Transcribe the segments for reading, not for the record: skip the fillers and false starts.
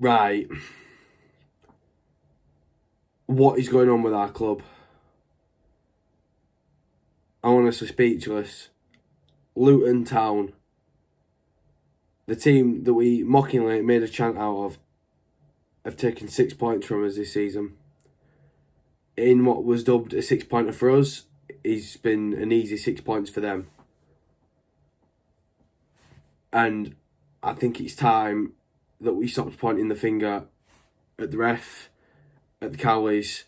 Right. What is going on with our club? I'm honestly speechless. Luton Town, the team that we mockingly made a chant out of, have taken 6 points from us this season. In what was dubbed a 6-pointer for us, it's been an easy 6 points for them. And I think it's time that we stopped pointing the finger at the ref, at the Cowleys,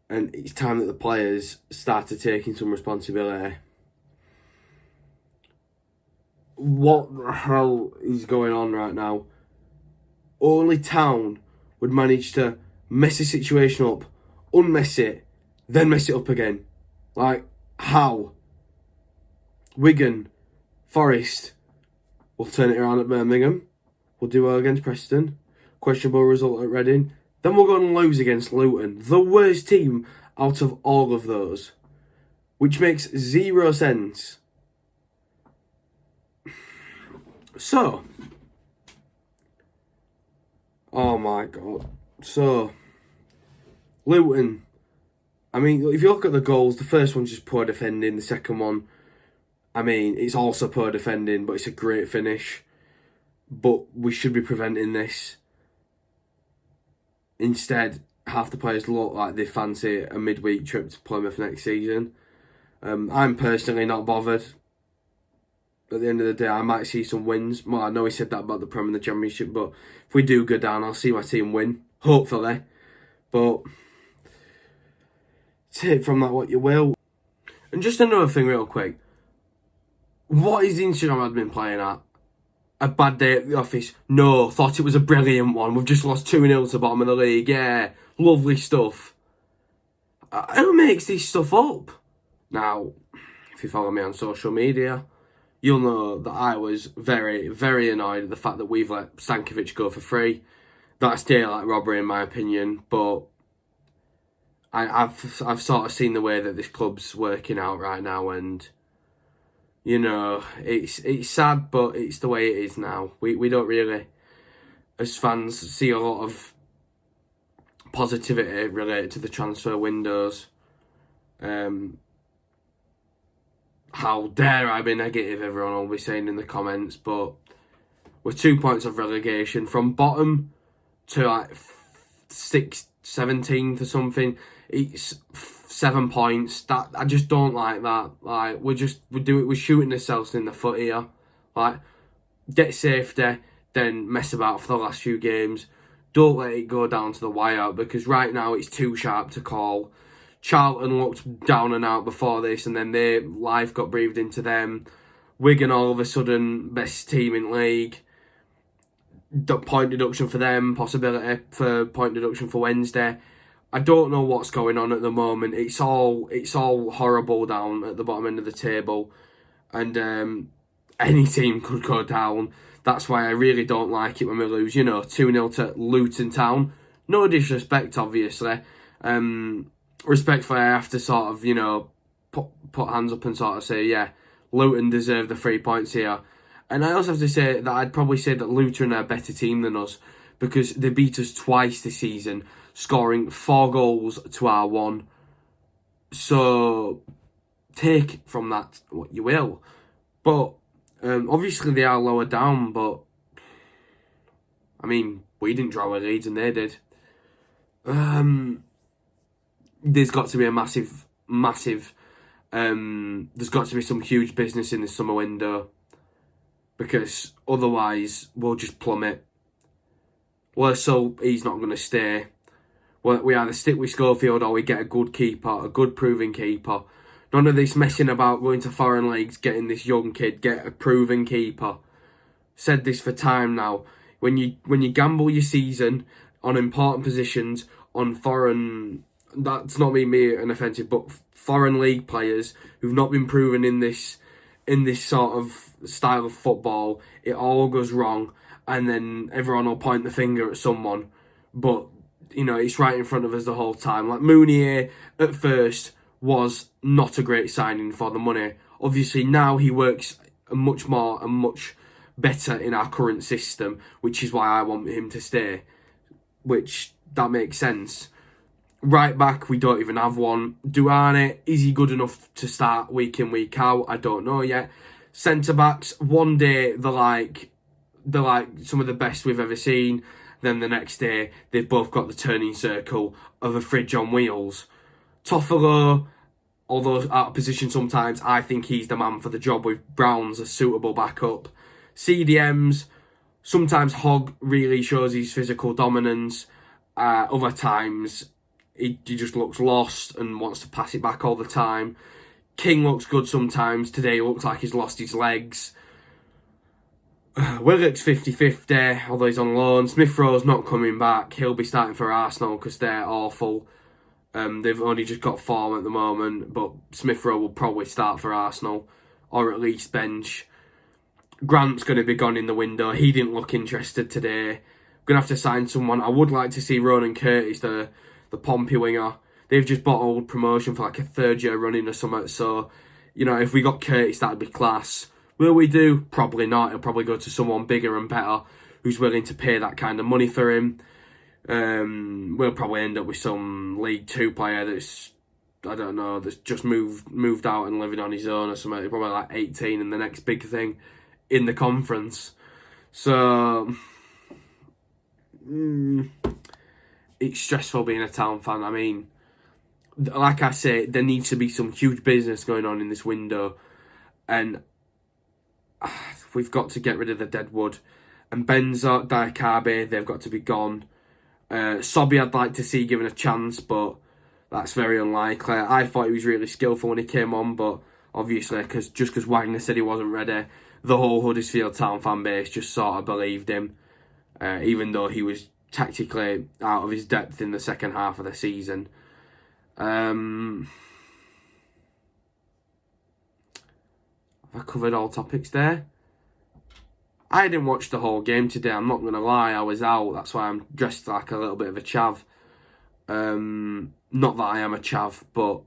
and it's time that the players started taking some responsibility. What the hell is going on right now? Only Town would manage to mess the situation up, unmess it, then mess it up again. Like, how? Wigan, Forest will turn it around at Birmingham. We'll do well against Preston. Questionable result at Reading. Then we'll go and lose against Luton. The worst team out of all of those. Which makes zero sense. So. Oh my God. So. Luton. I mean, if you look at the goals, the first one's just poor defending. The second one, I mean, it's also poor defending, but it's a great finish. But we should be preventing this. Instead, half the players look like they fancy a midweek trip to Plymouth next season. I'm personally not bothered. At the end of the day, I might see some wins. Well, I know he said that about the Prem and the Championship, but if we do go down, I'll see my team win. Hopefully. But take from that what you will. And just another thing real quick. What is the Instagram admin playing at? A bad day at the office? No, thought it was a brilliant one. We've just lost 2-0 to the bottom of the league. Yeah, lovely stuff. Who makes this stuff up? Now, if you follow me on social media, you'll know that I was very, very annoyed at the fact that we've let Stankovic go for free. That's daylight robbery in my opinion, but I've sort of seen the way that this club's working out right now, and you know, it's sad, but it's the way it is now. We don't really, as fans, see a lot of positivity related to the transfer windows. How dare I be negative, everyone will be saying in the comments, but we're 2 points of relegation from bottom to like 17th or something. It's 7 points. That I just don't like that. Like we're shooting ourselves in the foot here. Like, get safety, then mess about for the last few games. Don't let it go down to the wire, because right now it's too sharp to call. Charlton looked down and out before this, and then their life got breathed into them. Wigan all of a sudden best team in league. Point deduction for them, possibility for point deduction for Wednesday. I don't know what's going on at the moment. It's all horrible down at the bottom end of the table, and any team could go down. That's why I really don't like it when we lose. 2-0 to Luton Town. No disrespect, obviously. Respectfully, I have to sort of put hands up and sort of say, yeah, Luton deserve the 3 points here. And I also have to say that I'd probably say that Luton are a better team than us, because they beat us twice this season, scoring 4 goals to our 1. So take from that what you will. But obviously they are lower down, but I mean, we didn't draw our leads and they did. There's got to be a massive, there's got to be some huge business in the summer window, because otherwise we'll just plummet. Well, so he's not going to stay. We either stick with Schofield or we get a good keeper, a good proven keeper. None of this messing about going to foreign leagues, getting this young kid, get a proven keeper. Said this for time now. When you gamble your season on important positions, on foreign, that's not me being offensive, but foreign league players who've not been proven in this sort of style of football, it all goes wrong, and then everyone will point the finger at someone. But it's right in front of us the whole time. Like Mounier at first was not a great signing for the money. Obviously now he works much better in our current system, which is why I want him to stay. Which, that makes sense. Right back, we don't even have one. Duane, is he good enough to start week in, week out? I don't know yet. Centre backs, one day they're like some of the best we've ever seen. Then the next day, they've both got the turning circle of a fridge on wheels. Toffolo, although out of position sometimes, I think he's the man for the job with Brown's a suitable backup. CDMs, sometimes Hogg really shows his physical dominance. Other times, he just looks lost and wants to pass it back all the time. King looks good sometimes. Today, he looks like he's lost his legs. Willock's 50-50, although he's on loan. Smith Rowe's not coming back. He'll be starting for Arsenal because they're awful. They've only just got form at the moment, but Smith Rowe will probably start for Arsenal, or at least bench. Grant's going to be gone in the window. He didn't look interested today. Going to have to sign someone. I would like to see Ronan Curtis, the Pompey winger. They've just bottled promotion for like a third year running or something, so, you know, if we got Curtis, that'd be class. Will we do? Probably not. He'll probably go to someone bigger and better who's willing to pay that kind of money for him. We'll probably end up with some League 2 player that's, I don't know, that's just moved out and living on his own or something. Probably like 18 and the next big thing in the conference. So, it's stressful being a Town fan. I mean, like I say, there needs to be some huge business going on in this window. And we've got to get rid of the deadwood. And Benza, Diakabe, they've got to be gone. Sobby I'd like to see given a chance, but that's very unlikely. I thought he was really skillful when he came on, but obviously, because Wagner said he wasn't ready, the whole Huddersfield Town fan base just sort of believed him, even though he was tactically out of his depth in the second half of the season. Have I covered all topics there? I didn't watch the whole game today, I'm not going to lie, I was out, that's why I'm dressed like a little bit of a chav. Not that I am a chav, but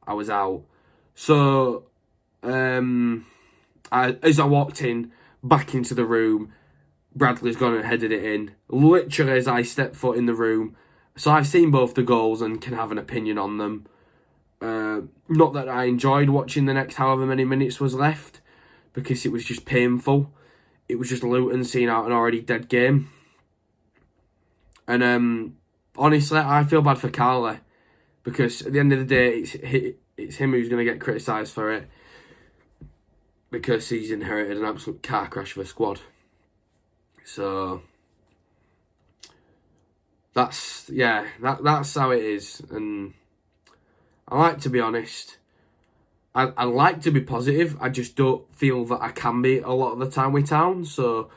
I was out. So, as I walked back into the room, Bradley's gone and headed it in. Literally as I stepped foot in the room. So I've seen both the goals and can have an opinion on them. Not that I enjoyed watching the next however many minutes was left, because it was just painful. It was just Luton seeing out an already dead game. And honestly, I feel bad for Carly, because at the end of the day, it's him who's going to get criticised for it, because he's inherited an absolute car crash of a squad. So that's how it is. And I like to be honest. I like to be positive. I just don't feel that I can be a lot of the time with Town. So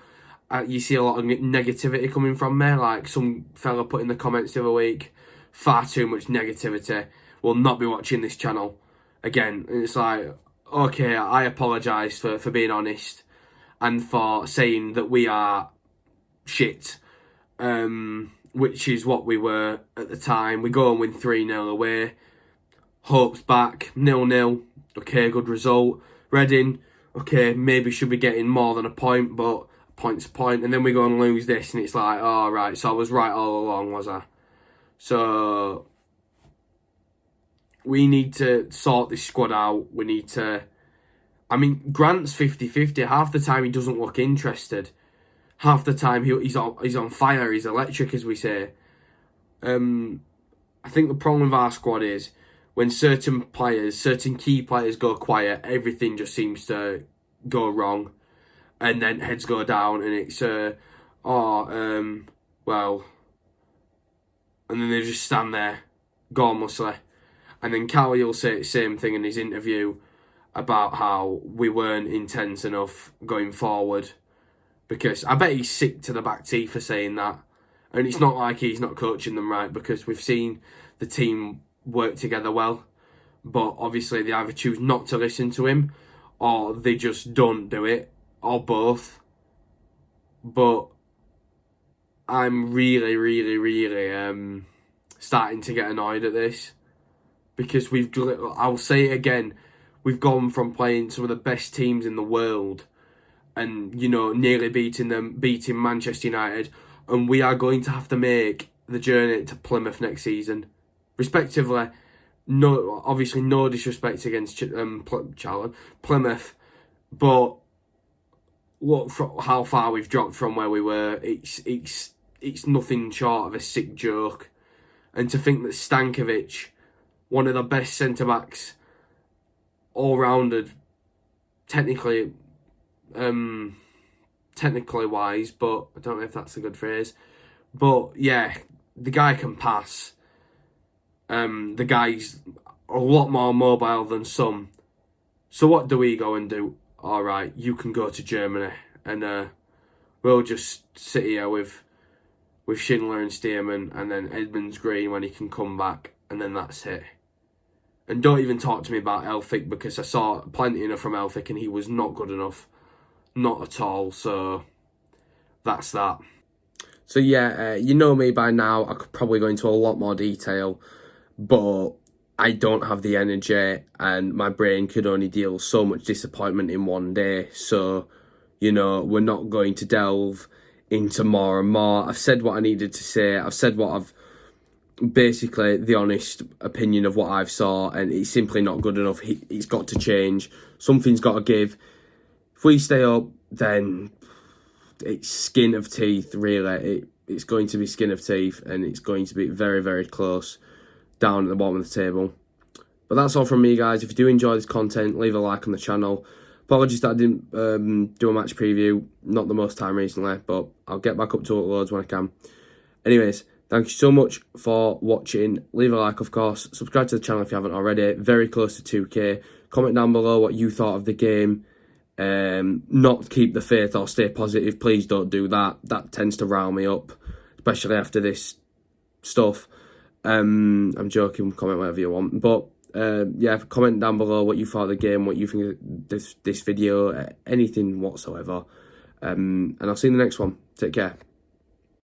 you see a lot of negativity coming from me. Like some fella put in the comments the other week, far too much negativity. Will not be watching this channel again. And it's like, okay, I apologise for being honest and for saying that we are shit, which is what we were at the time. We go and win 3-0 away. Hope's back, 0-0. Okay, good result. Reading, okay, maybe should be getting more than a point, but a point's a point. And then we go and lose this, and it's like, oh, right, so I was right all along, was I? So we need to sort this squad out. We need to... I mean, Grant's 50-50. Half the time he doesn't look interested. Half the time he's on fire. He's electric, as we say. I think the problem with our squad is when certain key players go quiet, everything just seems to go wrong. And then heads go down and it's, well... And then they just stand there, gormlessly. And then Cowie will say the same thing in his interview about how we weren't intense enough going forward. Because I bet he's sick to the back teeth for saying that. And it's not like he's not coaching them right, because we've seen the team work together well. But obviously they either choose not to listen to him, or they just don't do it, or both. But I'm really, really, really starting to get annoyed at this. Because I'll say it again, we've gone from playing some of the best teams in the world and, you know, nearly beating Manchester United, and we are going to have to make the journey to Plymouth next season, respectively. No, obviously, no disrespect against Plymouth, but look how far we've dropped from where we were. It's nothing short of a sick joke, and to think that Stankovic, one of the best centre backs all rounded, technically wise, but I don't know if that's a good phrase. But yeah, the guy can pass. The guy's a lot more mobile than some. So what do we go and do? All right, you can go to Germany, and we'll just sit here with Schindler and Stearman, and then Edmonds Green when he can come back, and then that's it. And don't even talk to me about Elphick, because I saw plenty enough from Elphick and he was not good enough. Not at all. So that's that. So yeah, you know me by now. I could probably go into a lot more detail, but I don't have the energy, and my brain could only deal so much disappointment in one day. So, you know, we're not going to delve into more and more. I've said what I needed to say. I've said what I've... basically the honest opinion of what I've saw, and it's simply not good enough. It's got to change. Something's got to give. If we stay up, then it's skin of teeth, really. It's going to be skin of teeth, and it's going to be very, very close down at the bottom of the table. But that's all from me, guys. If you do enjoy this content, leave a like on the channel. Apologies that I didn't do a match preview. Not the most time recently, but I'll get back up to uploads when I can. Anyways, thank you so much for watching. Leave a like, of course. Subscribe to the channel if you haven't already. Very close to 2K. Comment down below what you thought of the game. Not keep the faith or stay positive. Please don't do that. That tends to rile me up, especially after this stuff. I'm joking. Comment whatever you want. But yeah, comment down below what you thought of the game, what you think of this video, anything whatsoever. And I'll see you in the next one. Take care.